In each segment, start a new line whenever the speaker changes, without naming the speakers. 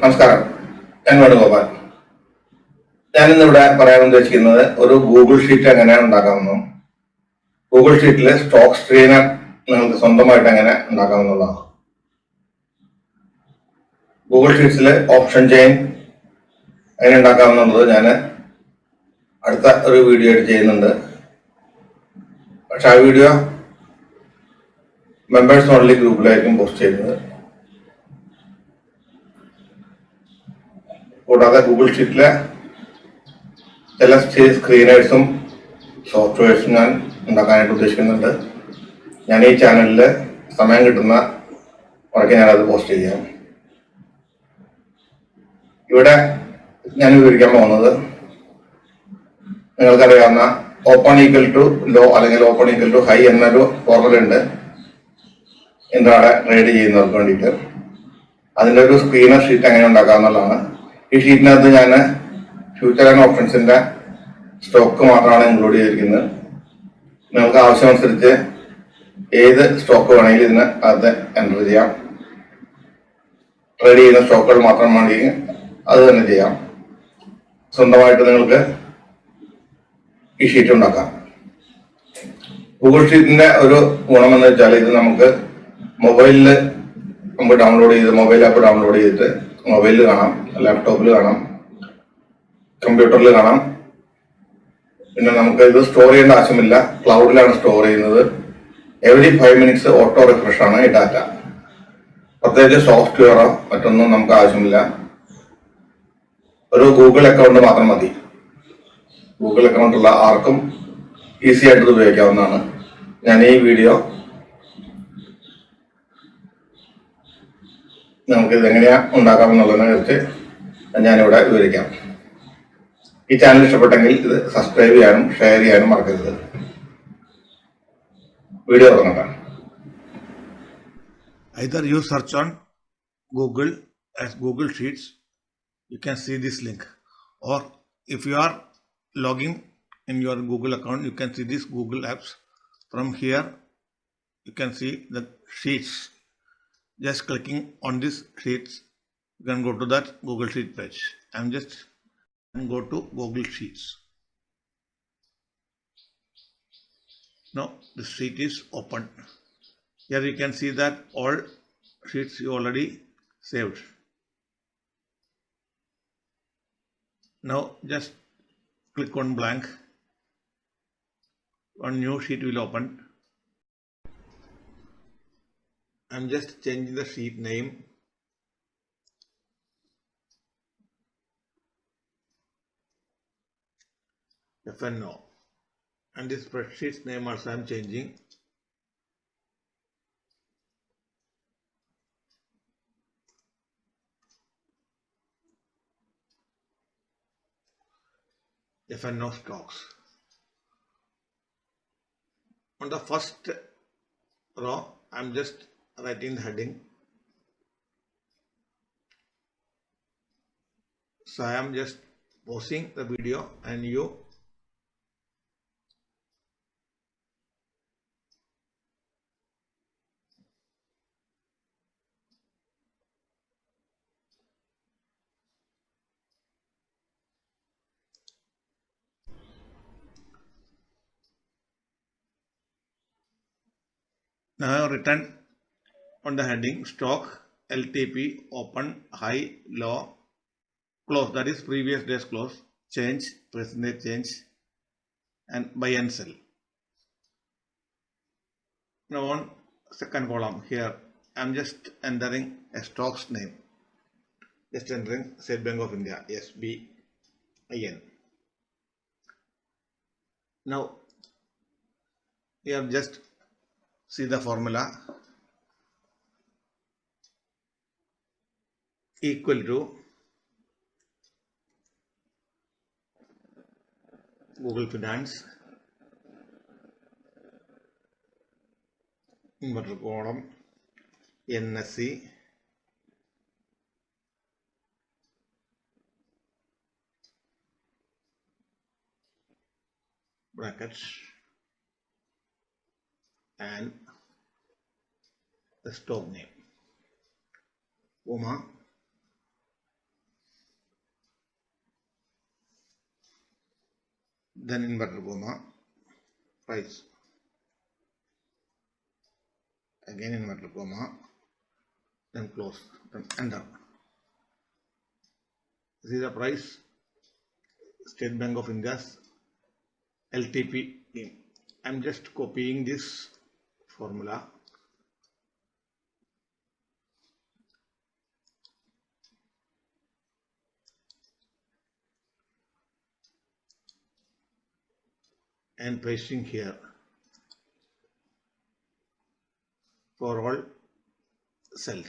നമസ്കാരം, ഞാൻ വേണുഗോപാൽ. ഞാനിന്നിവിടെ പറയാൻ ഉദ്ദേശിക്കുന്നത് ഒരു ഗൂഗിൾ ഷീറ്റ് എങ്ങനെയാണ് ഉണ്ടാക്കാമെന്നും ഗൂഗിൾ ഷീറ്റിലെ സ്റ്റോക്ക് സ്ക്രീനർ നിങ്ങൾക്ക് സ്വന്തമായിട്ട് എങ്ങനെ ഉണ്ടാക്കാമെന്നുള്ളതാണ്. ഗൂഗിൾ ഷീറ്റ്സിലെ ഓപ്ഷൻ ചെയിൻ എങ്ങനെ ഉണ്ടാക്കാമെന്നുള്ളത് ഞാൻ അടുത്ത ഒരു വീഡിയോ ആയിട്ട് ചെയ്യുന്നുണ്ട്. പക്ഷെ ആ വീഡിയോ മെമ്പേഴ്സ് ഓൺലി ഗ്രൂപ്പിലായിരിക്കും പോസ്റ്റ് ചെയ്യുന്നത്. കൂടാതെ ഗൂഗിൾ ഷീറ്റിലെ ചില സ്ക്രീനേഴ്സും സോഫ്റ്റ്വെയർസും ഞാൻ ഉണ്ടാക്കാനായിട്ട് ഉദ്ദേശിക്കുന്നുണ്ട്. ഞാൻ ഈ ചാനലിൽ സമയം കിട്ടുന്ന വഴക്ക് ഞാനത് പോസ്റ്റ് ചെയ്യാം. ഇവിടെ ഞാൻ വിവരിക്കാൻ പോകുന്നത് നിങ്ങൾക്കറിയാവുന്ന ഓപ്പൺ ഈക്വൽ ടു ലോ അല്ലെങ്കിൽ ഓപ്പൺ ഈക്വൽ ടു ഹൈ എന്നൊരു ഫോർമുല ഉണ്ട് ഇൻട്രാഡേ ട്രേഡ് ചെയ്യുന്നവർക്ക് വേണ്ടിയിട്ട്. അതിൻ്റെ ഒരു സ്ക്രീനർ ഷീറ്റ് എങ്ങനെ ഉണ്ടാക്കാമെന്നുള്ളതാണ്. ഈ ഷീറ്റിനകത്ത് ഞാൻ ഫ്യൂച്ചർ ആൻഡ് ഓപ്ഷൻസിന്റെ സ്റ്റോക്ക് മാത്രമാണ് ഇൻക്ലൂഡ് ചെയ്തിരിക്കുന്നത്. നിങ്ങൾക്ക് ആവശ്യമനുസരിച്ച് ഏത് സ്റ്റോക്ക് വേണമെങ്കിലും ഇതിന് അത് എൻ്റർ ചെയ്യാം. ട്രേഡ് ചെയ്യുന്ന സ്റ്റോക്കുകൾ മാത്രം വേണമെങ്കിൽ അത് തന്നെ ചെയ്യാം. സ്വന്തമായിട്ട് നിങ്ങൾക്ക് ഈ ഷീറ്റ് ഉണ്ടാക്കാം. ഗൂഗിൾ ഷീറ്റിന്റെ ഒരു ഗുണമെന്ന് വെച്ചാൽ ഇത് നമുക്ക് മൊബൈലിൽ നമുക്ക് ഡൗൺലോഡ് ചെയ്ത് മൊബൈൽ ആപ്പ് ഡൗൺലോഡ് ചെയ്തിട്ട് മൊബൈലിൽ കാണാം, ലാപ്ടോപ്പിൽ കാണാം, കമ്പ്യൂട്ടറിൽ കാണാം. പിന്നെ നമുക്ക് ഇത് സ്റ്റോർ ചെയ്യേണ്ട ആവശ്യമില്ല, ക്ലൗഡിലാണ് സ്റ്റോർ ചെയ്യുന്നത്. എവറി 5 minutes ഓട്ടോ റിഫ്രഷ് ആണ് ഈ ഡാറ്റ. പ്രത്യേകിച്ച് സോഫ്റ്റ്വെയറോ മറ്റൊന്നും നമുക്ക് ആവശ്യമില്ല. ഒരു ഗൂഗിൾ അക്കൗണ്ട് മാത്രം മതി. ഗൂഗിൾ അക്കൗണ്ട് ഉള്ള ആർക്കും ഈസി ആയിട്ട് ഇത് ഉപയോഗിക്കാവുന്നതാണ്. ഞാൻ ഈ വീഡിയോ നമുക്ക് ഇത് എങ്ങനെയാ ഉണ്ടാക്കാമെന്നുള്ളതിനെ കുറിച്ച് ഞാനിവിടെ വിവരിക്കാം. ഈ ചാനൽ ഇഷ്ടപ്പെട്ടെങ്കിൽ ഇത് സബ്സ്ക്രൈബ് ചെയ്യാനും ഷെയർ ചെയ്യാനും മറക്കരുത്. വീഡിയോ തുടങ്ങാം.
Either you search on Google as Google Sheets, you can see this link, or if you are logging in your Google account, you can see this Google apps. From here you can see the sheets. Just clicking on this sheets, you can go to that Google Sheet page. Go to Google Sheets. Now the sheet is open. Here you can see that all sheets you already saved. Now just click on blank. One new sheet will open. I'm just changing the sheet name. FnO. And this spreadsheet's name also I'm changing. FnO stocks. On the first row, I'm just writing the heading. So I am just pausing the video and you now I have written on the heading stock LTP open, high, low, close, that is previous day's close, change, percentage change, and buy and sell. Now on second column here I'm just entering a stock's name, just entering State Bank of India, SBIN. Now we have just see the formula equal to Google Finance inverted column NSE brackets and the stock name, comma, then inverted comma, price, again inverted comma, then close, then enter. This is the price, State Bank of India's LTP. I am just copying this formula and pasting here for all cells.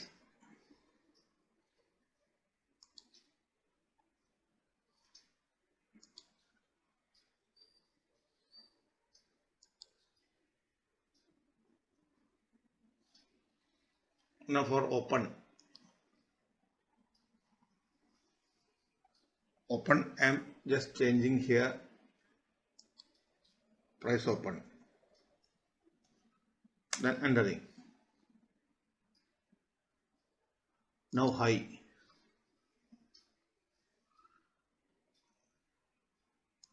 Now for open, I am just changing here price open, then entering. Now high,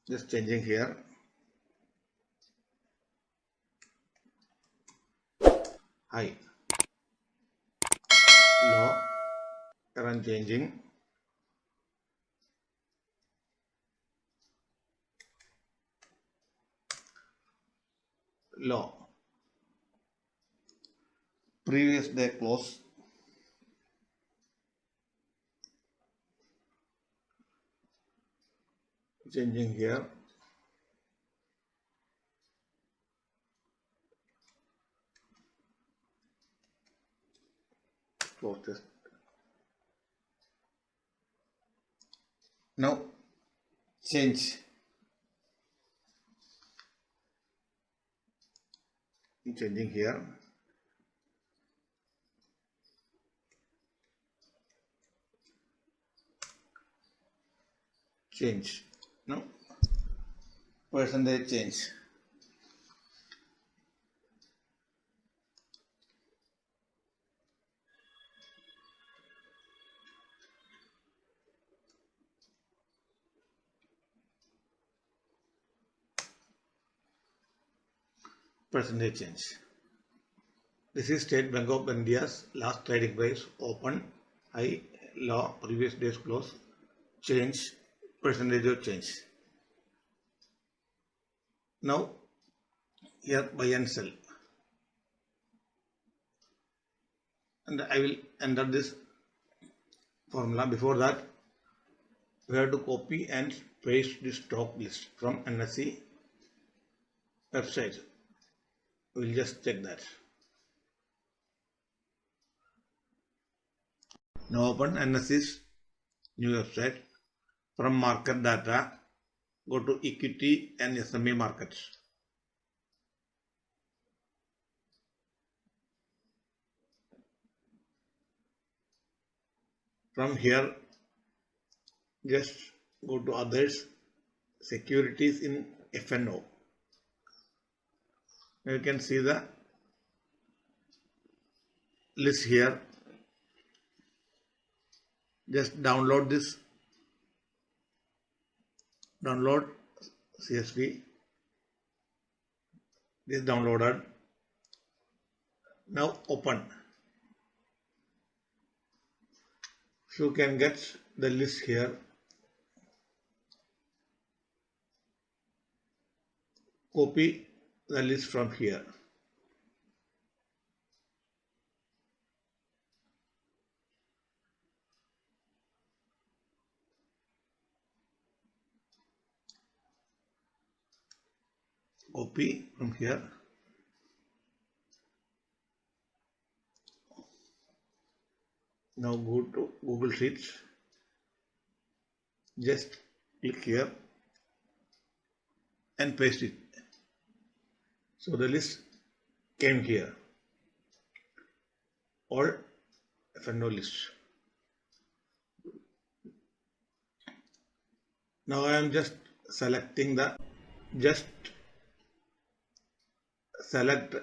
just changing here, high, low, here I am changing, low, previous day close, changing here, close this. Now change, changing here, change. Now percentage change, percentage change. This is State Bank of India's last trading price, open, high, low, previous day's close, change, percentage of change. Now here buy and sell, and I will enter this formula. Before that, we have to copy and paste the stock list from NSE website. We will just check that. Now open NSE's new website. From market data, go to equity and SME markets. From here, just go to others, securities in FnO. You can see the list here. Just download this, download CSV. This downloaded. Now open. You can get the list here. Copy the list from here. Copy from here. Now go to Google Sheets. Just click here and paste it. So the list came here. All FnO lists. Now I am just selecting the, just select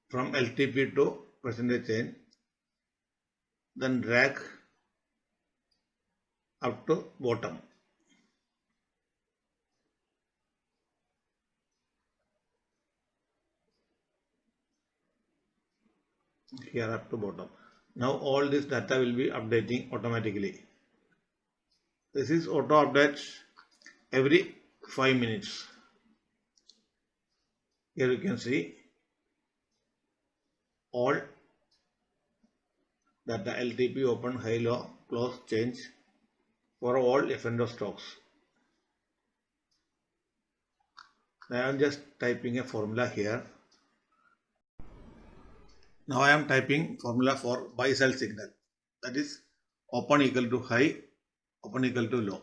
from LTP to percentage change, then drag up to bottom. Here up to bottom. Now all this data will be updating automatically. This is auto update every 5 minutes. Here you can see all data LTP, open, high, low, close, change for all FnO stocks. I am just typing a formula here. Now I am typing formula for buy sell signal. That is open equal to high, open equal to low,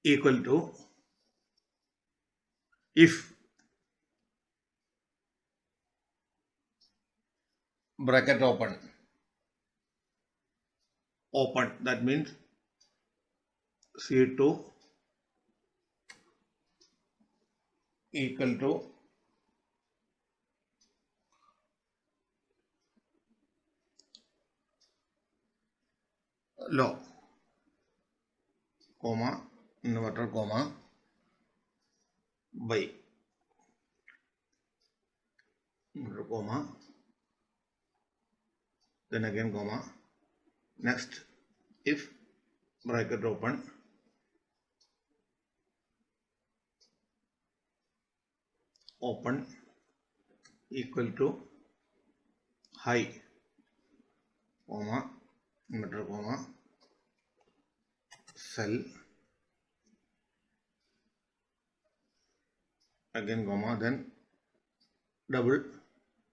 equal to if bracket open, that means C2 equal to low, comma, inverter, comma, buy, inverter, comma, then again comma, next if bracket open, equal to high, comma, inverter, comma, sell, again comma, then double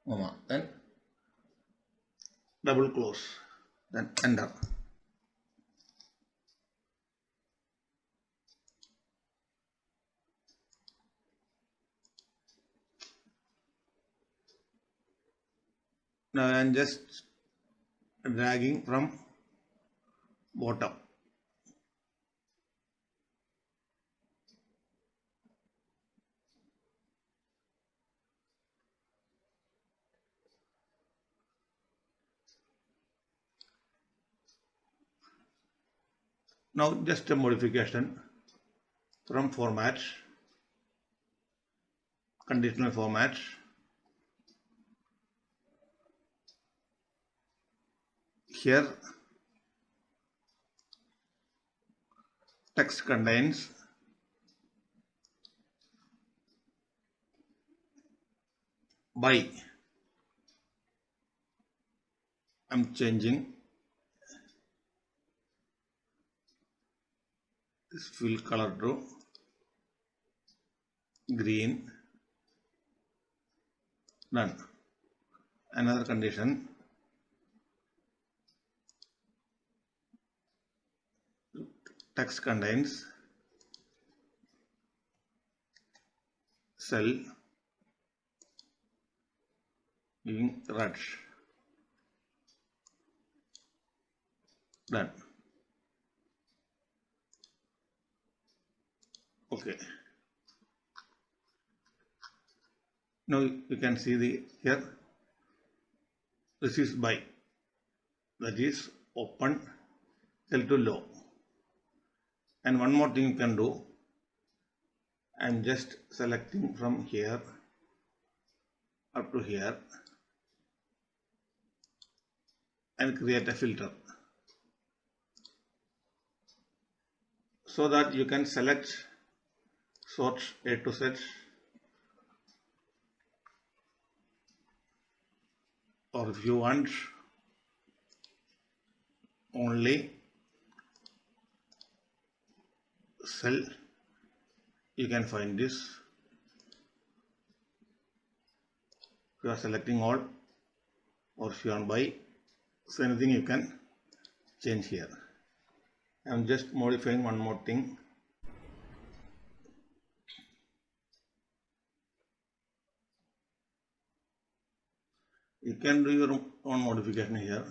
comma, then double close, then enter. Now I am just dragging from bottom. Now just a modification from format, conditional format, here text contains buy. I'm changing this fill color to green. Done. Another condition, text contains cell giving red. Done. Okay. Now you can see the here this is buy, that is open sell to low. And one more thing you can do, I'm just selecting from here up to here and create a filter so that you can select sort A to Z, or if you want only sell, you can find this. If you are selecting all, or if you want buy, so anything you can change here. I am just modifying one more thing. You can do your own modification here.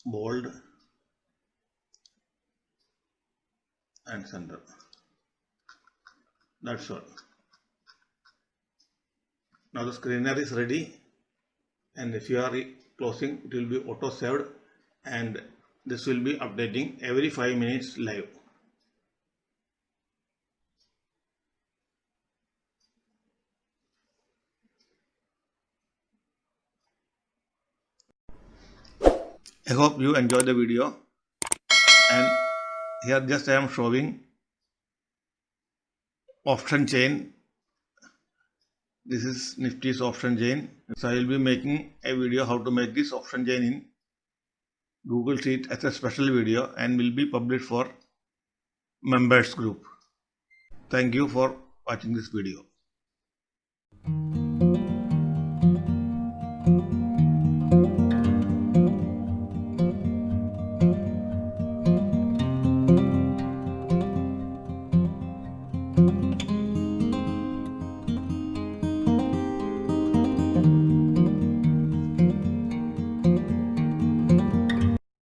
Bold and center. That's all. Now the screener is ready, and if you are closing, it will be auto saved and this will be updating every 5 minutes live. I hope you enjoyed the video, and here just I am showing option chain. This is Nifty's option chain. So I will be making a video how to make this option chain in Google Sheet as a special video and will be published for members group. Thank you for watching this video.